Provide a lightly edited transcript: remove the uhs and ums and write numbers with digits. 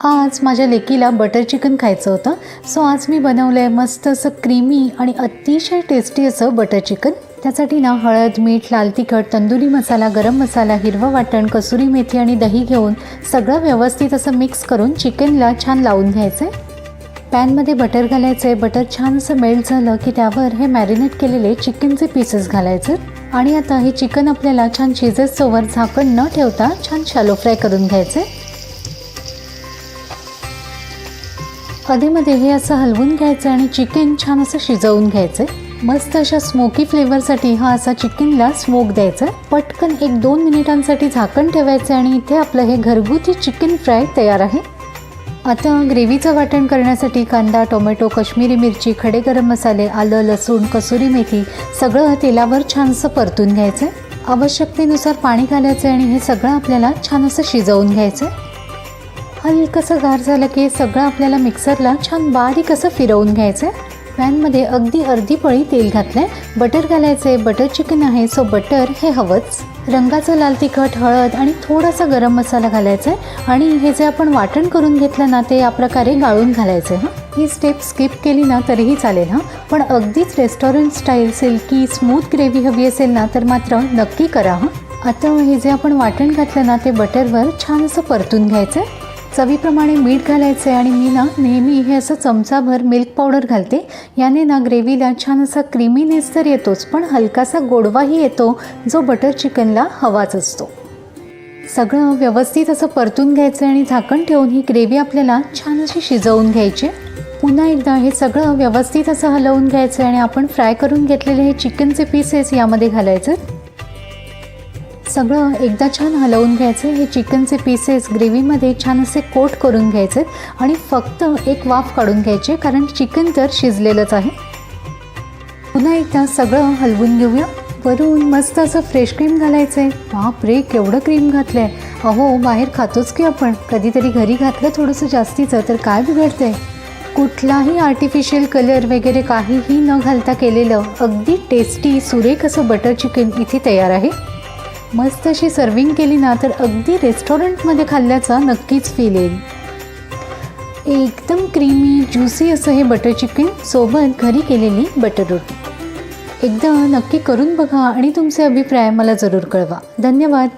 आज माझ्या लेकीला butter chicken खायचं होतं, सो आज मी बनवलं आहे मस्त असं क्रीमी आणि अतिशय टेस्टी असं बटर चिकन। त्यासाठी ना हळद, मीठ, लाल तिखट, तंदुरी मसाला, गरम मसाला, हिरवं वाटण, कसुरी मेथी आणि दही घेऊन सगळं व्यवस्थित असं मिक्स करून चिकनला छान लावून घ्यायचं आहे। पॅनमध्ये बटर घालायचं आहे। बटर छान असं मेल्ट झालं की त्यावर हे मॅरिनेट केलेले चिकनचे पीसेस घालायचे आणि आता हे चिकन आपल्याला छान शिजेस्तोवर झाकण न ठेवता छान शॅलो फ्राय करून घ्यायचे। कधीमध्ये हे असं हलवून घ्यायचं आणि चिकन छान असं शिजवून घ्यायचं। मस्त अशा स्मोकी फ्लेवरसाठी हा असा चिकनला स्मोक द्यायचा। पटकन 1-2 मिनिटांसाठी झाकण ठेवायचं आणि इथे आपलं हे घरगुती चिकन फ्राय तयार आहे। आता ग्रेव्हीचं वाटण करण्यासाठी कांदा, टोमॅटो, काश्मीरी मिरची, खडे गरम मसाले, आलं, लसूण, कसुरी मेथी सगळं तेलावर छान असं परतून घ्यायचं। आवश्यकतेनुसार पाणी घालायचं आणि हे सगळं आपल्याला छान असं शिजवून घ्यायचं। हलकसं गार झालं की सगळं आपल्याला मिक्सरला छान बारीक असं फिरवून घ्यायचं आहे। पॅनमध्ये अगदी अर्धी पळी तेल घातलं आहे। बटर घालायचं आहे। बटर चिकन आहे सो बटर हे हवंच। रंगाचं लाल तिखट, हळद आणि थोडासा गरम मसाला घालायचा आहे आणि हे जे आपण वाटण करून घेतलं ना ते या प्रकारे गाळून घालायचं आहे। ही स्टेप स्किप केली ना तरीही चालेल पण अगदीच restaurant style silkie smooth gravy हवी असेल ना तर मात्र नक्की करा आता हे जे आपण वाटण घातलं ना ते बटरवर छान असं परतून घ्यायचं आहे। चवीप्रमाणे मीठ घालायचं आहे आणि मी ना नेहमी हे असं चमचाभर मिल्क पावडर घालते। याने ना ग्रेव्हीला छान असा क्रीमीनेस तर येतोच पण हलकासा गोडवाही येतो जो बटर चिकनला हवाच असतो। सगळं व्यवस्थित असं परतून घ्यायचं आणि झाकण ठेवून ही ग्रेव्ही आपल्याला छान अशी शिजवून घ्यायची। पुन्हा एकदा हे सगळं व्यवस्थित असं हलवून घ्यायचं आणि आपण फ्राय करून घेतलेले हे चिकनचे पीसेस यामध्ये घालायचे। सगळं एकदा छान हलवून घ्यायचं। हे चिकनचे पीसेस ग्रेव्हीमध्ये छान असे कोट करून घ्यायचे आणि फक्त एक वाफ काढून घ्यायचे कारण चिकन तर शिजलेलंच आहे। पुन्हा एकदा सगळं हलवून घेऊया। वरून मस्त असं फ्रेश क्रीम घालायचं आहे। बापरे केवढं क्रीम घातलं आहे। अहो बाहेर खातोच की आपण, कधीतरी घरी घातलं थोडंसं जास्तीचं तर काय बिघडतं आहे। कुठलाही आर्टिफिशियल कलर वगैरे काहीही न घालता केलेलं अगदी टेस्टी सुरेख असं बटर चिकन इथे तयार आहे। मस्त अशी सर्विंग केली ना तर अगदी रेस्टॉरंटमध्ये खाल्ल्याचा नक्कीच फील येईल। एकदम क्रीमी ज्युसी असं हे बटर चिकन सोबत घरी केलेली बटर रोटी। एकदा नक्की करून बघा आणि तुमचे अभिप्राय मला जरूर कळवा। धन्यवाद।